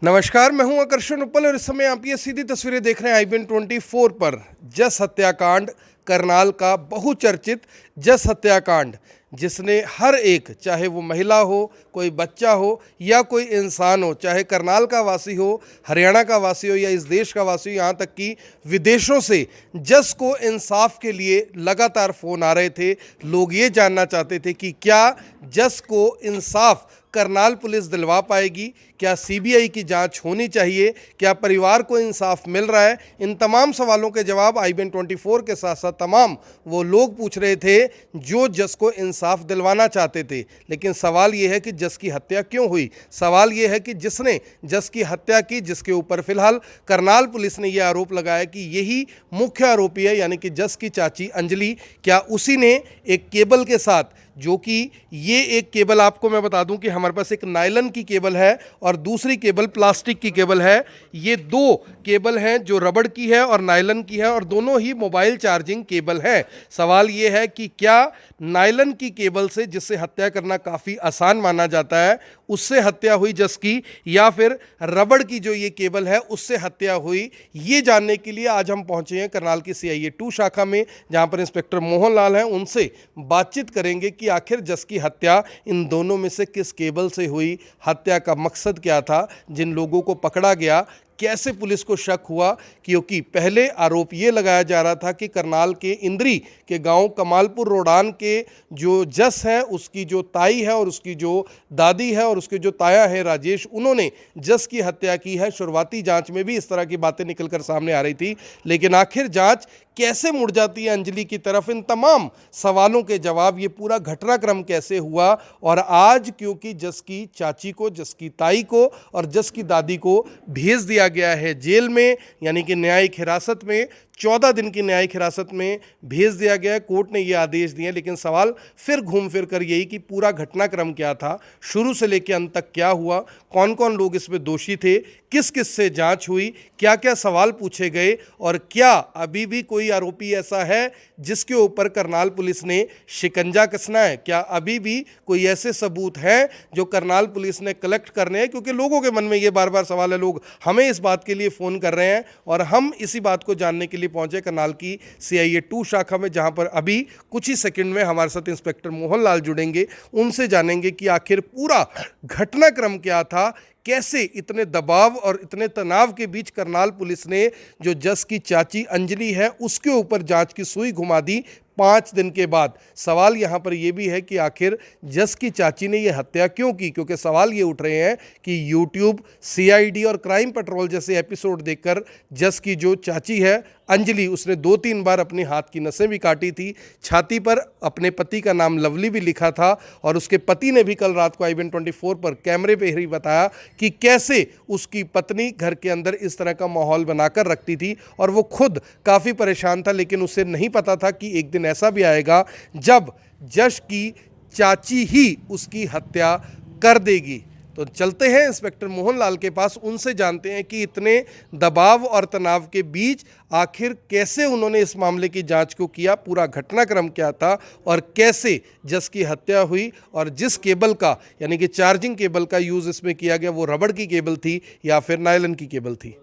नमस्कार, मैं हूं आकर्षण उपल और इस समय आप ये सीधी तस्वीरें देख रहे हैं IBN24 पर। जस हत्याकांड, करनाल का बहुचर्चित जस हत्याकांड, जिसने हर एक, चाहे वो महिला हो, कोई बच्चा हो या कोई इंसान हो, चाहे करनाल का वासी हो, हरियाणा का वासी हो या इस देश का वासी हो, यहाँ तक कि विदेशों से जस को इंसाफ के लिए लगातार फ़ोन आ रहे थे। लोग ये जानना चाहते थे कि क्या जस को इंसाफ करनाल पुलिस दिलवा पाएगी, क्या सीबीआई की जांच होनी चाहिए, क्या परिवार को इंसाफ मिल रहा है। इन तमाम सवालों के जवाब IBN24 के साथ साथ तमाम वो लोग पूछ रहे थे जो जस को इंसाफ दिलवाना चाहते थे। लेकिन सवाल ये है कि जस की हत्या क्यों हुई। सवाल ये है कि जिसने जस की हत्या की, जिसके ऊपर फिलहाल करनाल पुलिस ने यह आरोप लगाया कि यही मुख्य आरोपी है, यानी कि जस की चाची अंजलि, क्या उसी ने एक केबल के साथ, जो कि ये एक केबल आपको मैं बता दूं कि हमारे पास एक नायलन की केबल है और दूसरी केबल प्लास्टिक की केबल है। ये दो केबल हैं जो रबड़ की है और नायलन की है और दोनों ही मोबाइल चार्जिंग केबल है। सवाल ये है कि क्या नायलन की केबल से, जिससे हत्या करना काफ़ी आसान माना जाता है, उससे हत्या हुई जस की, या फिर रबड़ की जो ये केबल है उससे हत्या हुई। ये जानने के लिए आज हम पहुंचे हैं करनाल की CIA 2 शाखा में, जहां पर इंस्पेक्टर मोहन लाल हैं। उनसे बातचीत करेंगे कि आखिर जस की हत्या इन दोनों में से किस केबल से हुई, हत्या का मकसद क्या था, जिन लोगों को पकड़ा गया कैसे पुलिस को शक हुआ। क्योंकि पहले आरोप ये लगाया जा रहा था कि करनाल के इंद्री के गांव कमालपुर रोडान के जो जस है, उसकी जो ताई है और उसकी जो दादी है और उसके जो ताया है राजेश, उन्होंने जस की हत्या की है। शुरुआती जांच में भी इस तरह की बातें निकलकर सामने आ रही थी, लेकिन आखिर जांच कैसे मुड़ जाती है अंजलि की तरफ, इन तमाम सवालों के जवाब, ये पूरा घटनाक्रम कैसे हुआ। और आज क्योंकि जस की चाची को, जस की ताई को और जस की दादी को भेज दिया गया है जेल में, यानी कि न्यायिक हिरासत में, 14 दिन की न्यायिक हिरासत में भेज दिया गया है। कोर्ट ने ये आदेश दिए, लेकिन सवाल फिर घूम फिर कर यही कि पूरा घटनाक्रम क्या था, शुरू से लेकर अंत तक क्या हुआ, कौन कौन लोग इसमें दोषी थे, किस किस से जांच हुई, क्या क्या सवाल पूछे गए और क्या अभी भी कोई आरोपी ऐसा है जिसके ऊपर करनाल पुलिस ने शिकंजा कसना है। क्या अभी भी कोई ऐसे सबूत हैं जो करनाल पुलिस ने कलेक्ट करने हैं, क्योंकि लोगों के मन में ये बार बार सवाल है। लोग हमें इस बात के लिए फ़ोन कर रहे हैं और हम इसी बात को जानने के लिए पहुंचे करनाल की CIA 2 शाखा में, जहां पर अभी कुछ ही सेकंड में हमारे साथ इंस्पेक्टर मोहन लाल जुड़ेंगे। उनसे जानेंगे कि आखिर पूरा घटनाक्रम क्या था, कैसे इतने दबाव और इतने तनाव के बीच करनाल पुलिस ने जो जस की चाची अंजलि है उसके ऊपर जांच की सुई घुमा दी 5 दिन के बाद। सवाल यहाँ पर यह भी है कि आखिर जस की चाची ने यह हत्या क्यों की, क्योंकि सवाल ये उठ रहे हैं कि YouTube, CID और क्राइम पेट्रोल जैसे एपिसोड देखकर जस की जो चाची है अंजलि, उसने 2-3 बार अपने हाथ की नसें भी काटी थी, छाती पर अपने पति का नाम लवली भी लिखा था। और उसके पति ने भी कल रात को IBN24 पर कैमरे पे ही बताया कि कैसे उसकी पत्नी घर के अंदर इस तरह का माहौल बनाकर रखती थी और वो खुद काफ़ी परेशान था, लेकिन उसे नहीं पता था कि एक दिन ऐसा भी आएगा जब जस की चाची ही उसकी हत्या कर देगी। तो चलते हैं इंस्पेक्टर मोहन लाल के पास, उनसे जानते हैं कि इतने दबाव और तनाव के बीच आखिर कैसे उन्होंने इस मामले की जांच को किया, पूरा घटनाक्रम क्या था और कैसे जस की हत्या हुई। और जिस केबल का, यानी कि चार्जिंग केबल का यूज़ इसमें किया गया, वो रबड़ की केबल थी या फिर नायलन की केबल थी।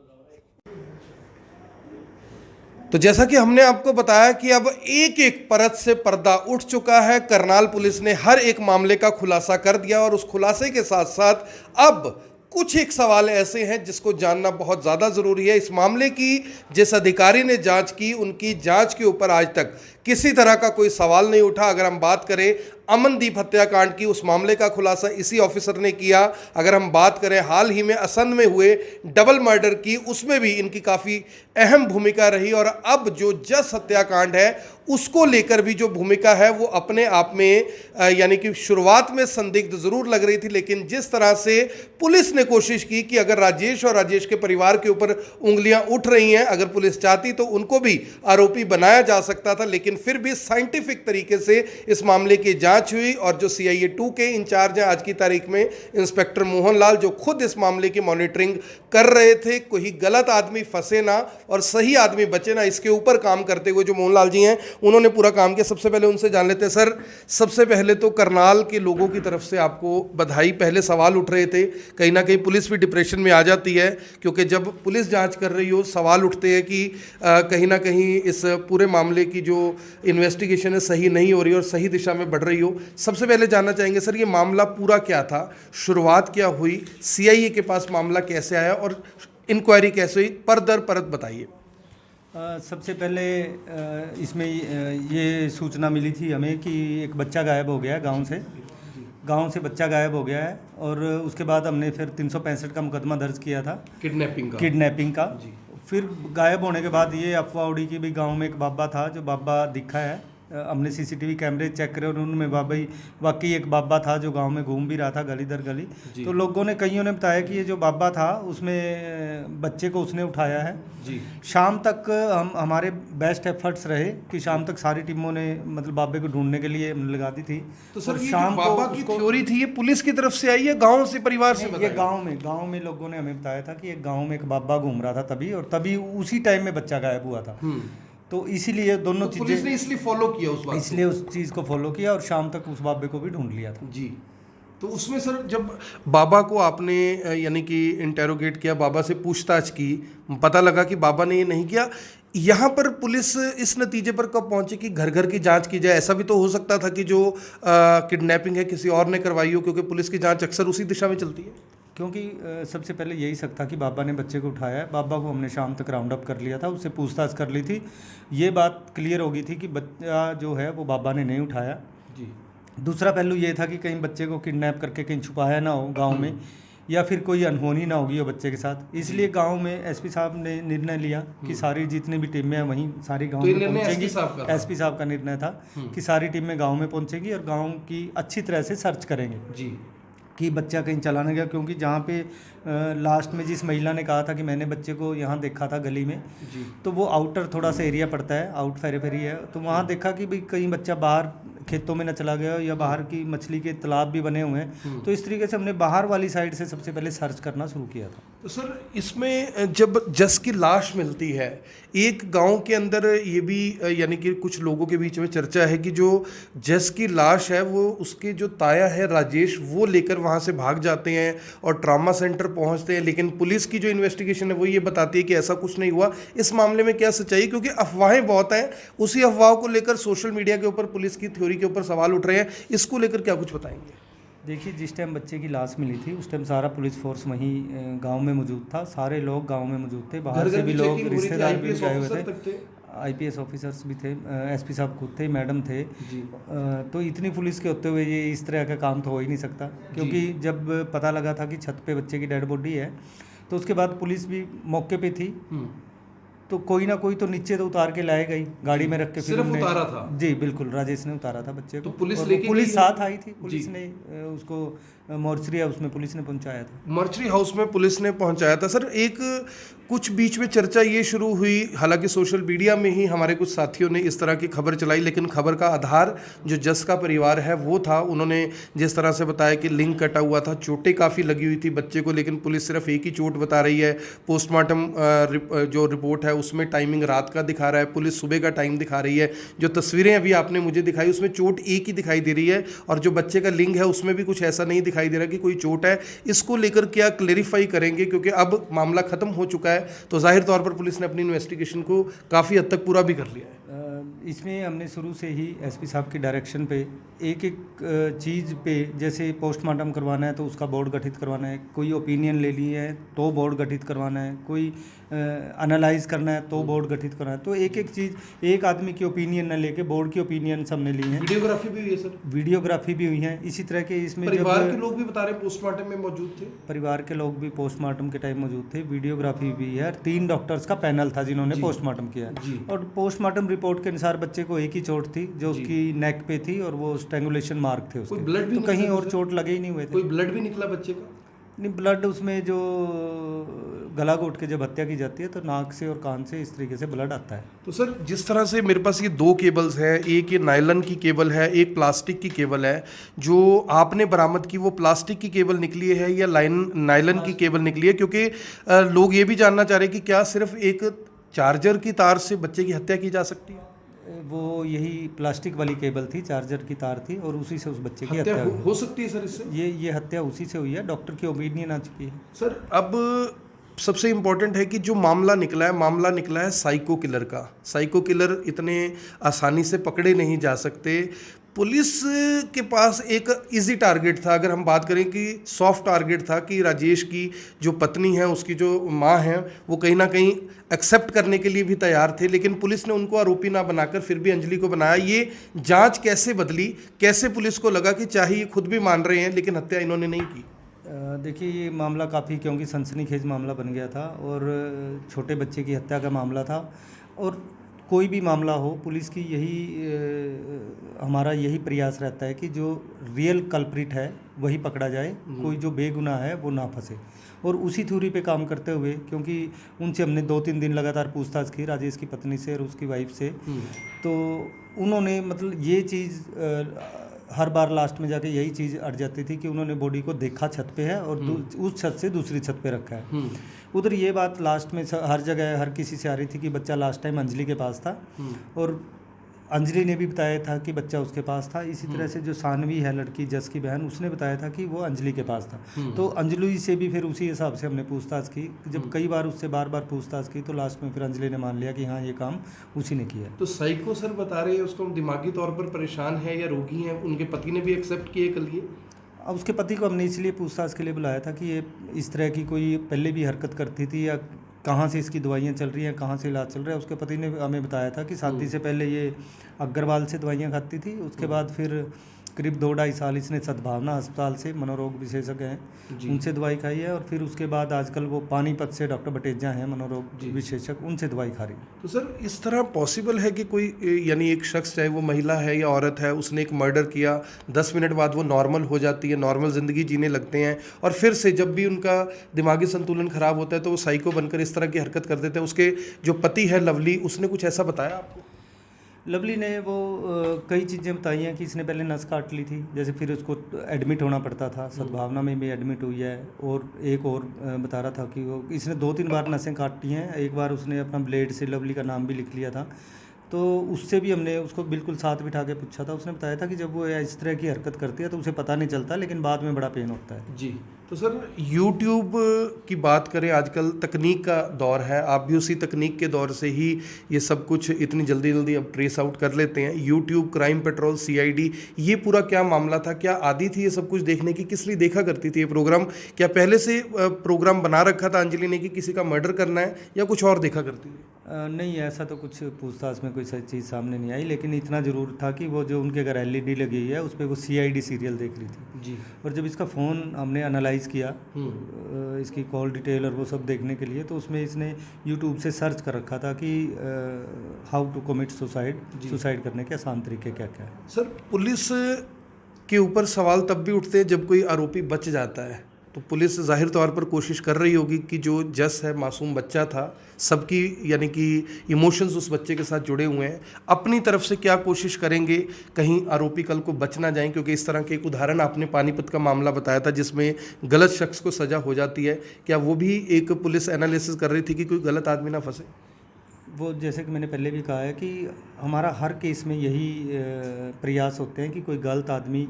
तो जैसा कि हमने आपको बताया कि अब एक एक परत से पर्दा उठ चुका है। करनाल पुलिस ने हर एक मामले का खुलासा कर दिया और उस खुलासे के साथ साथ अब कुछ एक सवाल ऐसे हैं जिसको जानना बहुत ज़्यादा ज़रूरी है। इस मामले की जिस अधिकारी ने जांच की, उनकी जांच के ऊपर आज तक किसी तरह का कोई सवाल नहीं उठा। अगर हम बात करें अमनदीप हत्याकांड की, उस मामले का खुलासा इसी ऑफिसर ने किया। अगर हम बात करें हाल ही में असंध में हुए डबल मर्डर की, उसमें भी इनकी काफ़ी अहम भूमिका रही। और अब जो जस हत्याकांड है उसको लेकर भी जो भूमिका है वो अपने आप में यानी कि शुरुआत में संदिग्ध ज़रूर लग रही थी, लेकिन जिस तरह से पुलिस ने कोशिश की कि अगर राजेश और राजेश के परिवार के ऊपर उंगलियां उठ रही हैं, अगर पुलिस चाहती तो उनको भी आरोपी बनाया जा सकता था, लेकिन लेकिन फिर भी साइंटिफिक तरीके से इस मामले की जांच हुई और जो CIA 2 के इंचार्ज हैं आज की तारीख में इंस्पेक्टर मोहनलाल, जो खुद इस मामले की मॉनिटरिंग कर रहे थे, कोई गलत आदमी फंसे ना और सही आदमी बचे ना, इसके ऊपर काम करते हुए जो मोहनलाल जी हैं उन्होंने पूरा काम किया। सबसे पहले उनसे जान लेते हैं। सर, सबसे पहले तो करनाल के लोगों की तरफ से आपको बधाई। पहले सवाल उठ रहे थे, कहीं ना कहीं पुलिस भी डिप्रेशन में आ जाती है, क्योंकि जब पुलिस जांच कर रही हो सवाल उठते हैं कि कहीं ना कहीं इस पूरे मामले की जो इन्वेस्टिगेशन है सही नहीं हो रही और सही दिशा में बढ़ रही हो। सबसे पहले जानना चाहेंगे सर, ये मामला पूरा क्या था, शुरुआत क्या हुई, CIA के पास मामला कैसे आया और इंक्वायरी कैसे हुई, पर दर परत बताइए। सबसे पहले इसमें ये सूचना मिली थी हमें कि एक बच्चा गायब हो गया है गांव से बच्चा गायब हो गया है, और उसके बाद हमने फिर 365 का मुकदमा दर्ज किया था, किडनैपिंग का। फिर गायब होने के बाद ये अफवाह उड़ी कि भाई गांव में एक बाबा था, जो बाबा दिखा है। हमने CCTV कैमरे चेक करे और उनमें वाकई एक बाबा था जो गांव में घूम भी रहा था गली दर गली। तो लोगों ने, कईयों ने बताया कि ये जो बाबा था उसमें बच्चे को उसने उठाया है जी। शाम तक हमारे बेस्ट एफर्ट्स रहे कि शाम तक सारी टीमों ने मतलब बाबे को ढूंढने के लिए लगा दी थी। तो सर, ये शाम बाबा की थ्योरी थी, ये पुलिस की तरफ से आई है, गाँव से, परिवार से? ये गाँव में लोगों ने हमें बताया था कि एक गाँव में एक बाबा घूम रहा था तभी, और तभी उसी टाइम में बच्चा गायब हुआ था। तो इसीलिए दोनों चीजें पुलिस ने इसलिए फॉलो किया उस बात, इसलिए उस चीज़ को फॉलो किया और शाम तक उस बाबे को भी ढूंढ लिया था जी। तो उसमें सर, जब बाबा को आपने यानी कि इंटेरोगेट किया, बाबा से पूछताछ की, पता लगा कि बाबा ने ये नहीं किया, यहाँ पर पुलिस इस नतीजे पर कब पहुंची कि घर घर की जांच की जाए? ऐसा भी तो हो सकता था कि जो किडनैपिंग है किसी और ने करवाई हो, क्योंकि पुलिस की जांच अक्सर उसी दिशा में चलती है। क्योंकि सबसे पहले यही शक था कि बाबा ने बच्चे को उठाया है। बाबा को हमने शाम तक राउंड अप कर लिया था, उससे पूछताछ कर ली थी, ये बात क्लियर हो गई थी कि बच्चा जो है वो बाबा ने नहीं उठाया जी। दूसरा पहलू ये था कि कहीं बच्चे को किडनैप करके कहीं छुपाया ना हो गांव में, या फिर कोई अनहोनी ना होगी हो बच्चे के साथ। इसलिए गांव में SP साहब ने निर्णय लिया कि सारी जितनी भी टीमें हैं वहीं सारी गांव में पहुंचेंगी। SP साहब का निर्णय था कि सारी टीमें गांव में पहुंचेंगी और गांव की अच्छी तरह से सर्च करेंगे जी कि बच्चा कहीं चला ना गया। क्योंकि जहाँ पे लास्ट में जिस महिला ने कहा था कि मैंने बच्चे को यहाँ देखा था गली में जी, तो वो आउटर थोड़ा सा एरिया पड़ता है, आउट फेरी है, तो वहाँ देखा कि भाई कहीं बच्चा बाहर खेतों में न चला गया या बाहर की मछली के तालाब भी बने हुए हैं। तो इस तरीके से हमने बाहर वाली साइड से सबसे पहले सर्च करना शुरू किया था। तो सर, इसमें जब जस की लाश मिलती है एक गांव के अंदर, ये भी यानी कि कुछ लोगों के बीच में चर्चा है कि जो जस की लाश है वो उसके जो ताया है राजेश, वो लेकर वहाँ से भाग जाते हैं और ट्रॉमा सेंटर पहुँचते हैं, लेकिन पुलिस की जो इन्वेस्टिगेशन है वो ये बताती है कि ऐसा कुछ नहीं हुआ। इस मामले में क्या सच्चाई? क्योंकि अफवाहें बहुत हैं, उसी अफवाह को लेकर सोशल मीडिया के ऊपर पुलिस की थ्योरी के ऊपर सवाल उठ रहे हैं, इसको लेकर क्या कुछ बताएंगे? देखिए, जिस टाइम बच्चे की लाश मिली थी उस टाइम सारा पुलिस फोर्स वहीं गांव में मौजूद था, सारे लोग गांव में मौजूद थे, बाहर से भी लोग, रिश्तेदार भी आए हुए थे, IPS ऑफिसर्स भी थे, SP साहब खुद थे, मैडम थे जी। तो इतनी पुलिस के होते हुए ये इस तरह का काम तो हो ही नहीं सकता। क्योंकि जब पता लगा था कि छत पे बच्चे की डेड बॉडी है तो उसके बाद पुलिस भी मौके पे थी, तो कोई ना कोई तो नीचे तो उतार के लाए गई गाड़ी में रख के, फिर सिर्फ उतारा था जी, बिल्कुल राजेश ने उतारा था बच्चे को। तो पुलिस साथ आई थी, पुलिस ने उसको मॉर्चरी हाउस में पुलिस ने पहुंचाया था, मॉर्चरी हाउस में पुलिस ने पहुंचाया था। सर, एक कुछ बीच में चर्चा ये शुरू हुई, हालांकि सोशल मीडिया में ही हमारे कुछ साथियों ने इस तरह की खबर चलाई, लेकिन खबर का आधार जो जस का परिवार है वो था। उन्होंने जिस तरह से बताया कि लिंग कटा हुआ था, चोटें काफ़ी लगी हुई थी बच्चे को, लेकिन पुलिस सिर्फ एक ही चोट बता रही है। पोस्टमार्टम जो रिपोर्ट है उसमें टाइमिंग रात का दिखा रहा है, पुलिस सुबह का टाइम दिखा रही है। जो तस्वीरें अभी आपने मुझे दिखाई उसमें चोट एक ही दिखाई दे रही है, और जो बच्चे का लिंग है उसमें भी कुछ ऐसा नहीं दिखाई दे रहा कि कोई चोट है। इसको लेकर क्या क्लेरिफाई करेंगे? क्योंकि अब मामला खत्म हो चुका है, तो जाहिर तौर पर पुलिस ने अपनी इन्वेस्टिगेशन को काफ़ी हद तक पूरा भी कर लिया है। इसमें हमने शुरू से ही SP साहब की डायरेक्शन पे एक चीज़ पे, जैसे पोस्टमार्टम करवाना है तो उसका बोर्ड गठित करवाना है, कोई ओपिनियन ले ली है तो बोर्ड गठित करवाना है, कोई एनालाइज करना है तो बोर्ड गठित करना है। तो एक चीज़, एक आदमी की ओपिनियन न लेके बोर्ड की ओपिनियन हमने ली है। वीडियोग्राफी भी हुई है सर? वीडियोग्राफी भी हुई है। इसी तरह के इसमें परिवार के लोग भी बता रहे हैं पोस्टमार्टम में मौजूद थे, परिवार के लोग भी पोस्टमार्टम के टाइम मौजूद थे, वीडियोग्राफी भी है। 3 डॉक्टर्स का पैनल था जिन्होंने पोस्टमार्टम किया, और पोस्टमार्टम रिपोर्ट के अनुसार बच्चे को एक ही चोट थी जो उसकी नेक पे थी, और वो स्ट्रैंगुलेशन मार्क थे उसके, तो कहीं और चोट लगे ही नहीं हुए थे। कोई ब्लड भी निकला बच्चे का? नहीं, ब्लड उसमें जो गला घोट के जब हत्या की जाती है तो नाक से और कान से इस तरीके से ब्लड आता है। तो सर जिस तरह से मेरे पास ये दो केबल्स हैं, एक ये नायलन की केबल है, एक प्लास्टिक की केबल है, जो आपने बरामद की वो प्लास्टिक की केबल निकली है या नायलन की केबल निकली है? क्योंकि लोग ये भी जानना चाह रहे हैं कि क्या सिर्फ एक चार्जर की तार से बच्चे की हत्या की जा सकती है? वो यही प्लास्टिक वाली केबल थी, चार्जर की तार थी और उसी से उस बच्चे की हत्या हुई। हो सकती है सर इससे? ये हत्या उसी से हुई है, डॉक्टर की ओपिनियन आ चुकी है। सर अब सबसे इम्पोर्टेंट है कि जो मामला निकला है साइको किलर का। साइको किलर इतने आसानी से पकड़े नहीं जा सकते। पुलिस के पास एक इजी टारगेट था, अगर हम बात करें कि सॉफ्ट टारगेट था कि राजेश की जो पत्नी है, उसकी जो माँ है, वो कहीं ना कहीं एक्सेप्ट करने के लिए भी तैयार थे, लेकिन पुलिस ने उनको आरोपी ना बनाकर फिर भी अंजलि को बनाया। ये जांच कैसे बदली? कैसे पुलिस को लगा कि चाहे ये खुद भी मान रहे हैं लेकिन हत्या इन्होंने नहीं की? देखिए, ये मामला काफ़ी, क्योंकि सनसनीखेज मामला बन गया था और छोटे बच्चे की हत्या का मामला था, और कोई भी मामला हो पुलिस की हमारा यही प्रयास रहता है कि जो रियल कल्प्रिट है वही पकड़ा जाए, कोई जो बेगुनाह है वो ना फंसे। और उसी थ्योरी पे काम करते हुए, क्योंकि उनसे हमने 2-3 दिन लगातार पूछताछ की, राजेश की पत्नी से और उसकी वाइफ से, तो उन्होंने मतलब ये चीज़ हर बार लास्ट में जाके यही चीज़ अट जाती थी कि उन्होंने बॉडी को देखा छत पे है और उस छत से दूसरी छत पे रखा है। उधर ये बात लास्ट में हर जगह हर किसी से आ रही थी कि बच्चा लास्ट टाइम अंजलि के पास था, और अंजलि ने भी बताया था कि बच्चा उसके पास था। इसी तरह से जो सानवी है लड़की, जस की बहन, उसने बताया था कि वो अंजलि के पास था। तो अंजलि से भी फिर उसी हिसाब से हमने पूछताछ की। जब कई बार उससे बार बार पूछताछ की तो लास्ट में फिर अंजलि ने मान लिया कि हाँ, ये काम उसी ने किया। तो साइको सर बता रहे हैं उसको दिमागी तौर पर परेशान है या रोगी है, उनके पति ने भी एक्सेप्ट किए कल ये? अब उसके पति को हमने इसलिए पूछताछ के लिए बुलाया था कि ये इस तरह की कोई पहले भी हरकत करती थी या कहाँ से इसकी दवाइयाँ चल रही हैं, कहाँ से इलाज चल रहा है। उसके पति ने हमें बताया था कि शादी से पहले ये अग्रवाल से दवाइयाँ खाती थी, उसके बाद फिर करीब 2-2.5 साल इसने सद्भावना अस्पताल से, मनोरोग विशेषज्ञ हैं, उनसे दवाई खाई है, और फिर उसके बाद आजकल वो पानीपत से डॉक्टर बटेजा हैं मनोरोग विशेषज्ञ, उनसे दवाई खा रही है। तो सर इस तरह पॉसिबल है कि कोई यानी एक शख्स, चाहे वो महिला है या औरत है, उसने एक मर्डर किया, 10 मिनट बाद वो नॉर्मल हो जाती है, नॉर्मल ज़िंदगी जीने लगते हैं, और फिर से जब भी उनका दिमागी संतुलन खराब होता है तो वो साइको बनकर इस तरह की हरकत कर देते हैं? उसके जो पति है लवली, उसने कुछ ऐसा बताया आपको? लवली ने वो कई चीज़ें बताई हैं कि इसने पहले नस काट ली थी, जैसे फिर उसको एडमिट होना पड़ता था, सद्भावना में भी एडमिट हुई है, और एक और बता रहा था कि वो इसने 2-3 बार नसें काटी हैं। एक बार उसने अपना ब्लेड से लवली का नाम भी लिख लिया था। तो उससे भी हमने उसको बिल्कुल साथ बिठा के पूछा था, उसने बताया था कि जब वो इस तरह की हरकत करती है तो उसे पता नहीं चलता, लेकिन बाद में बड़ा पेन होता है। जी। तो सर यूट्यूब की बात करें, आजकल तकनीक का दौर है, आप भी उसी तकनीक के दौर से ही ये सब कुछ इतनी जल्दी जल्दी अब ट्रेस आउट कर लेते हैं। यूट्यूब, क्राइम पेट्रोल, CID, ये पूरा क्या मामला था? क्या आदी थी ये सब कुछ देखने की? किस लिए देखा करती थी ये प्रोग्राम? क्या पहले से प्रोग्राम बना रखा था अंजलि ने कि किसी का मर्डर करना है, या कुछ और देखा करती थी? नहीं, ऐसा तो कुछ पूछताछ में कोई सच चीज़ सामने नहीं आई, लेकिन इतना ज़रूर था कि वो जो उनके घर LED लगी हुई है उस पर वो CID सीरियल देख रही थी जी। और जब इसका फ़ोन हमने एनालाइज किया इसकी कॉल डिटेल और वो सब देखने के लिए, तो उसमें इसने यूट्यूब से सर्च कर रखा था कि हाउ टू कमिट सुसाइड करने के आसान तरीके क्या क्या है। सर पुलिस के ऊपर सवाल तब भी उठते हैं जब कोई आरोपी बच जाता है, तो पुलिस जाहिर तौर पर कोशिश कर रही होगी कि जो जस है, मासूम बच्चा था, सबकी यानी कि इमोशंस उस बच्चे के साथ जुड़े हुए हैं, अपनी तरफ से क्या कोशिश करेंगे कहीं आरोपी कल को बच ना जाएं? क्योंकि इस तरह के एक उदाहरण आपने पानीपत का मामला बताया था जिसमें गलत शख्स को सज़ा हो जाती है, क्या वो भी एक पुलिस एनालिसिस कर रही थी कि कोई गलत आदमी ना फंसे? वो जैसे कि मैंने पहले भी कहा है कि हमारा हर केस में यही प्रयास होते हैं कि कोई गलत आदमी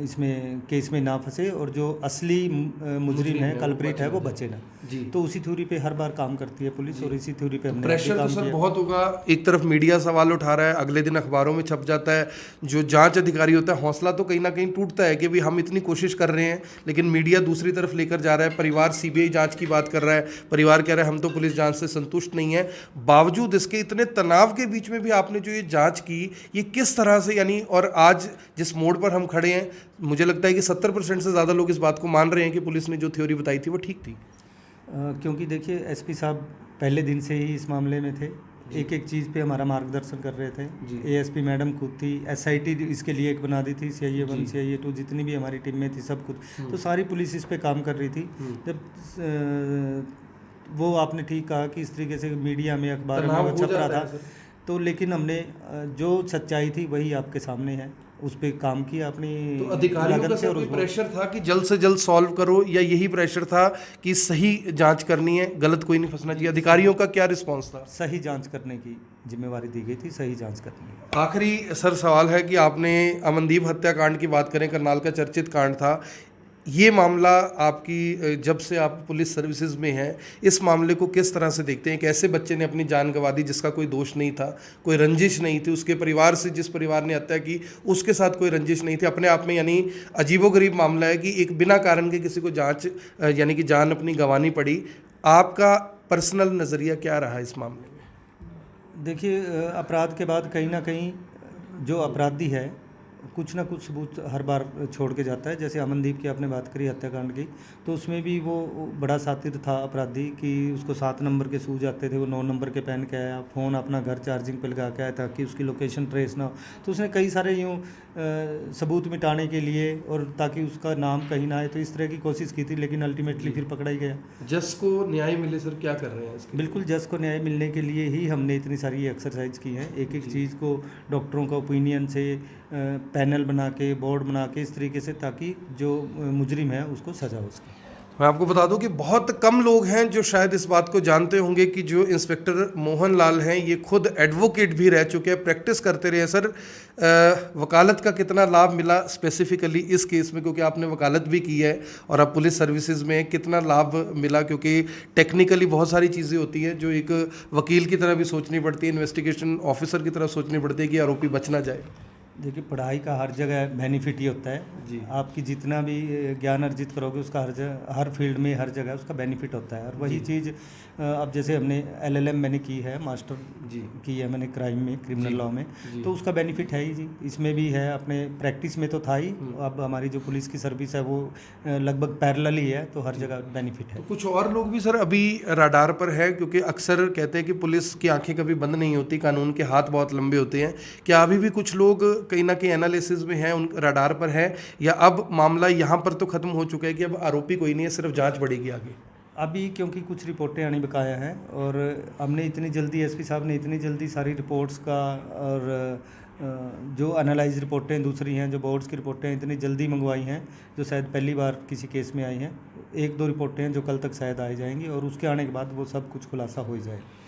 इसमें केस में ना फंसे और जो असली मुजरिम है, कल्प्रिट है, वो बचे ना। जी। तो उसी थ्योरी पे हर बार काम करती है पुलिस और इसी थ्योरी पे हमने प्रेशर तो सर बहुत होगा। एक तरफ मीडिया सवाल उठा रहा है, अगले दिन अखबारों में छप जाता है, जो जांच अधिकारी होता है हौसला तो कहीं ना कहीं टूटता है कि भाई हम इतनी कोशिश कर रहे हैं, लेकिन मीडिया दूसरी तरफ लेकर जा रहा है। परिवार CBI जांच की बात कर रहा है, परिवार कह रहा है हम तो पुलिस जांच से संतुष्ट नहीं है। बावजूद इसके इतने तनाव के बीच में भी आपने जो ये जाँच की, ये किस तरह से, यानी और आज जिस मोड़ पर हम खड़े हैं, मुझे लगता है कि 70% से ज़्यादा लोग इस बात को मान रहे हैं कि पुलिस ने जो थ्योरी बताई थी वो ठीक थी। क्योंकि देखिए SP साहब पहले दिन से ही इस मामले में थे एक एक चीज़ पे हमारा मार्गदर्शन कर रहे थे। जी। एएसपी मैडम खुद थी, एसआईटी इसके लिए एक बना दी थी, CIA 1 CIA 2 जितनी भी हमारी टीम में थी सब कुछ, तो सारी पुलिस इस पे काम कर रही थी। जब वो आपने ठीक कहा कि इस तरीके से मीडिया में अखबार में तनाव वो हो छप रहा जाता है था, सर। तो लेकिन हमने जो सच्चाई थी वही आपके सामने है, उस पे काम किया अपनी तो अधिकारियों का लगन से। सर और कोई उसको प्रेशर था कि जल्द से जल्द सॉल्व करो, या यही प्रेशर था कि सही जांच करनी है, गलत कोई नहीं फंसना चाहिए? अधिकारियों का क्या रिस्पॉन्स था? सही जांच करने की जिम्मेवारी दी गई थी, सही जांच करनी है। आखिरी सर सवाल है कि आपने अमनदीप हत्याकांड की बात करें, करनाल का चर्चित कांड था, ये मामला आपकी जब से आप पुलिस सर्विसेज में हैं, इस मामले को किस तरह से देखते हैं? एक ऐसे बच्चे ने अपनी जान गंवा दी जिसका कोई दोष नहीं था, कोई रंजिश नहीं थी, उसके परिवार से, जिस परिवार ने हत्या की उसके साथ कोई रंजिश नहीं थी, अपने आप में यानी अजीबोगरीब मामला है कि एक बिना कारण के किसी को यानी कि जान अपनी गंवानी पड़ी। आपका पर्सनल नज़रिया क्या रहा इस मामले में? देखिए, अपराध के बाद कहीं ना कहीं जो अपराधी है कुछ ना कुछ सबूत हर बार छोड़ के जाता है। जैसे अमनदीप की आपने बात करी हत्याकांड की, तो उसमें भी वो बड़ा सातिर था अपराधी कि उसको 7 नंबर के शूज आते थे, वो 9 नंबर के पहन के आया, फ़ोन अपना घर चार्जिंग पे लगा के आया ताकि उसकी लोकेशन ट्रेस ना हो। तो उसने कई सारे यूँ सबूत मिटाने के लिए और ताकि उसका नाम कहीं ना आए, तो इस तरह की कोशिश की थी, लेकिन अल्टीमेटली फिर पकड़ा ही गया। जज को न्याय मिले सर, क्या कर रहे हैं इसके? बिल्कुल, जज को न्याय मिलने के लिए ही हमने इतनी सारी एक्सरसाइज की है, एक एक चीज़ को डॉक्टरों का ओपिनियन से पैनल बना के, बोर्ड बना के, इस तरीके से, ताकि जो मुजरिम है उसको सज़ा हो सके। मैं आपको बता दूं कि बहुत कम लोग हैं जो शायद इस बात को जानते होंगे कि जो इंस्पेक्टर मोहन लाल हैं ये खुद एडवोकेट भी रह चुके हैं, प्रैक्टिस करते रहे हैं। सर, वकालत का कितना लाभ मिला स्पेसिफिकली इस केस में, क्योंकि आपने वकालत भी की है और अब पुलिस सर्विसेज में, कितना लाभ मिला? क्योंकि टेक्निकली बहुत सारी चीज़ें होती हैं जो एक वकील की तरह भी सोचनी पड़ती है, इन्वेस्टिगेशन ऑफिसर की तरह सोचनी पड़ती है कि आरोपी बच ना जाए। देखिए, पढ़ाई का हर जगह बेनिफिट ही होता है जी। आपकी जितना भी ज्ञान अर्जित करोगे उसका हर फील्ड में, हर जगह उसका बेनिफिट होता है। और वही चीज़ अब जैसे हमने LLM मैंने की है, मास्टर जी की है मैंने क्राइम में, क्रिमिनल लॉ में, जी। तो उसका बेनिफिट है ही जी, इसमें भी है। अपने प्रैक्टिस में तो था ही, अब हमारी जो पुलिस की सर्विस है वो लगभग पैरेलल ही है, तो हर जगह बेनिफिट है। तो कुछ और लोग भी सर अभी रडार पर है, क्योंकि अक्सर कहते हैं कि पुलिस की आंखें कभी बंद नहीं होती, कानून के हाथ बहुत लंबे होते हैं। क्या अभी भी कुछ लोग कहीं ना कहीं एनालिसिस में हैं, उन रडार पर है, या अब मामला यहाँ पर तो खत्म हो चुका है कि अब आरोपी कोई नहीं है, सिर्फ जांच बढ़ेगी आगे? अभी क्योंकि कुछ रिपोर्टें आनी बकाया हैं, और हमने इतनी जल्दी, SP साहब ने इतनी जल्दी सारी रिपोर्ट्स का, और जो एनालाइज रिपोर्टें दूसरी हैं, जो बोर्ड्स की रिपोर्टें इतनी जल्दी मंगवाई हैं, जो शायद पहली बार किसी केस में आई हैं। 1-2 रिपोर्टें हैं जो कल तक शायद आ जाएंगी, और उसके आने के बाद वो सब कुछ खुलासा हो जाएगा।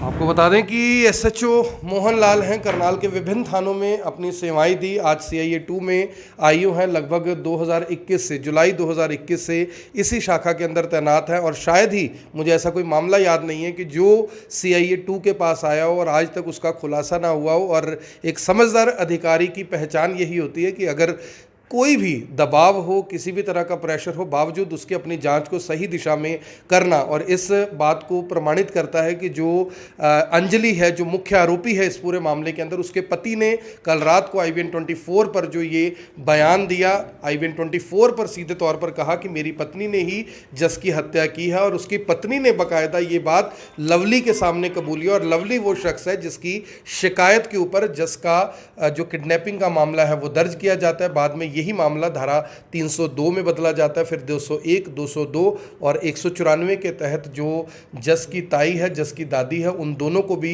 आपको बता दें कि SHO मोहन लाल हैं, करनाल के विभिन्न थानों में अपनी सेवाएं दी, आज CIA 2 में आयु हैं, लगभग 2021 से, जुलाई 2021 से इसी शाखा के अंदर तैनात है। और शायद ही, मुझे ऐसा कोई मामला याद नहीं है कि जो CIA 2 के पास आया हो और आज तक उसका खुलासा ना हुआ हो। और एक समझदार अधिकारी की पहचान यही होती है कि अगर कोई भी दबाव हो, किसी भी तरह का प्रेशर हो, बावजूद उसके अपनी जांच को सही दिशा में करना। और इस बात को प्रमाणित करता है कि जो अंजलि है, जो मुख्य आरोपी है इस पूरे मामले के अंदर, उसके पति ने कल रात को IBN 24 पर जो ये बयान दिया, IBN 24 पर सीधे तौर पर कहा कि मेरी पत्नी ने ही जस की हत्या की है। और उसकी पत्नी ने बाकायदा ये बात लवली के सामने कबूली, और लवली वो शख्स है जिसकी शिकायत के ऊपर जस का जो किडनैपिंग का मामला है वो दर्ज किया जाता है। बाद में यही मामला धारा 302 में बदला जाता है, फिर 201, 202 और 194 के तहत जो जस की ताई है, जस की दादी है, उन दोनों को भी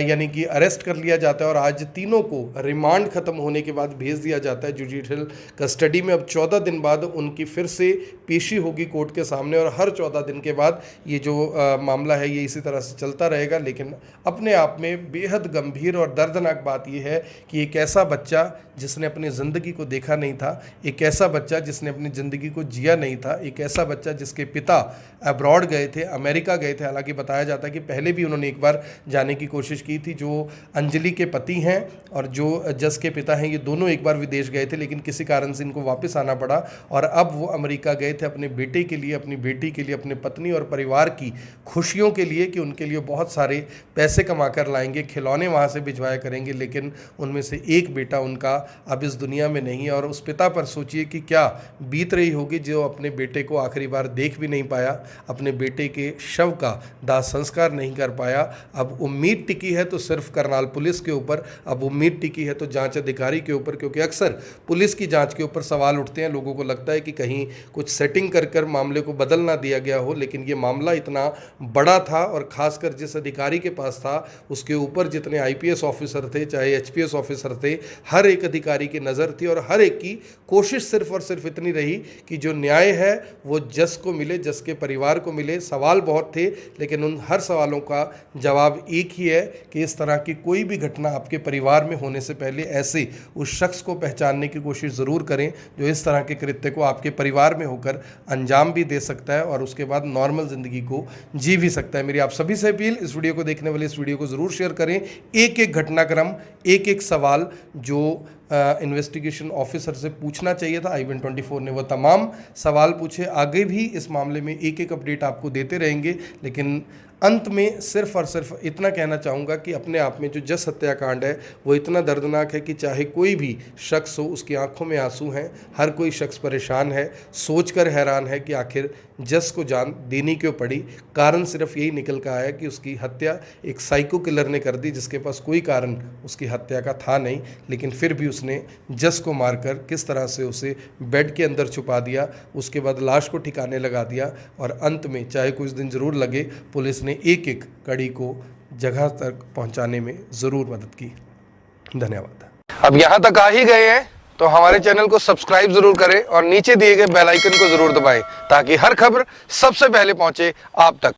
यानी कि अरेस्ट कर लिया जाता है। और आज तीनों को रिमांड खत्म होने के बाद भेज दिया जाता है जुडिशियल कस्टडी में। अब 14 दिन बाद उनकी फिर से पेशी होगी कोर्ट के सामने, और हर 14 दिन के बाद ये जो मामला है ये इसी तरह से चलता रहेगा। लेकिन अपने आप में बेहद गंभीर और दर्दनाक बात यह है कि एक ऐसा बच्चा जिसने अपनी ज़िंदगी को देखा नहीं था, एक ऐसा बच्चा जिसने अपनी ज़िंदगी को जिया नहीं था, एक ऐसा बच्चा जिसके पिता अब्रॉड गए थे, अमेरिका गए थे। हालांकि बताया जाता है कि पहले भी उन्होंने एक बार जाने की कोशिश की थी। जो अंजलि के पति हैं और जो जस के पिता हैं, ये दोनों एक बार विदेश गए थे, लेकिन किसी कारण से इनको वापस आना पड़ा। और अब वो अमेरिका गए थे अपने बेटे के लिए, अपनी बेटी के लिए, अपने पत्नी और परिवार की खुशियों के लिए, कि उनके लिए बहुत सारे पैसे कमा कर लाएंगे, खिलौने वहाँ से भिजवाया करेंगे। लेकिन उनमें से एक बेटा उनका अब इस दुनिया में नहीं है। और उस पर पिता पर सोचिए कि क्या बीत रही होगी जो अपने बेटे को आखिरी बार देख भी नहीं पाया, अपने बेटे के शव का दाह संस्कार नहीं कर पाया। अब उम्मीद टिकी है तो सिर्फ करनाल पुलिस के ऊपर, अब उम्मीद टिकी है तो जांच अधिकारी के ऊपर, क्योंकि अक्सर पुलिस की जांच के ऊपर सवाल उठते हैं। लोगों को लगता है कि कहीं कुछ सेटिंग कर मामले को बदल ना दिया गया हो, लेकिन ये मामला इतना बड़ा था और खासकर जिस अधिकारी के पास था उसके ऊपर जितने आईपीएस ऑफिसर थे, चाहे एचपीएस ऑफिसर थे, हर एक अधिकारी की नज़र थी और हर एक की कोशिश सिर्फ और सिर्फ इतनी रही कि जो न्याय है वो जस को मिले, जस के परिवार को मिले। सवाल बहुत थे, लेकिन उन हर सवालों का जवाब एक ही है कि इस तरह की कोई भी घटना आपके परिवार में होने से पहले ऐसे उस शख्स को पहचानने की कोशिश ज़रूर करें जो इस तरह के कृत्य को आपके परिवार में होकर अंजाम भी दे सकता है और उसके बाद नॉर्मल ज़िंदगी को जी भी सकता है। मेरी आप सभी से अपील, इस वीडियो को देखने वाले इस वीडियो को ज़रूर शेयर करें। एक एक घटनाक्रम, एक एक सवाल जो इन्वेस्टिगेशन ऑफिसर से पूछना चाहिए था, IBN 24 ने वो तमाम सवाल पूछे। आगे भी इस मामले में एक एक अपडेट आपको देते रहेंगे, लेकिन अंत में सिर्फ और सिर्फ इतना कहना चाहूँगा कि अपने आप में जो जस हत्याकांड है वो इतना दर्दनाक है कि चाहे कोई भी शख्स हो उसकी आंखों में आंसू हैं। हर कोई शख्स परेशान है, सोचकर हैरान है कि आखिर जस को जान देनी क्यों पड़ी। कारण सिर्फ यही निकल कर आया कि उसकी हत्या एक साइको किलर ने कर दी जिसके पास कोई कारण उसकी हत्या का था नहीं, लेकिन फिर भी उसने जस को मारकर किस तरह से उसे बेड के अंदर छुपा दिया, उसके बाद लाश को ठिकाने लगा दिया और अंत में चाहे कुछ दिन ज़रूर लगे, पुलिस ने एक एक कड़ी को जगह तक पहुंचाने में ज़रूर मदद की। धन्यवाद। अब यहाँ तक आ ही गए हैं तो हमारे चैनल को सब्सक्राइब जरूर करें और नीचे दिए गए बेल आइकन को जरूर दबाएं ताकि हर खबर सबसे पहले पहुंचे आप तक।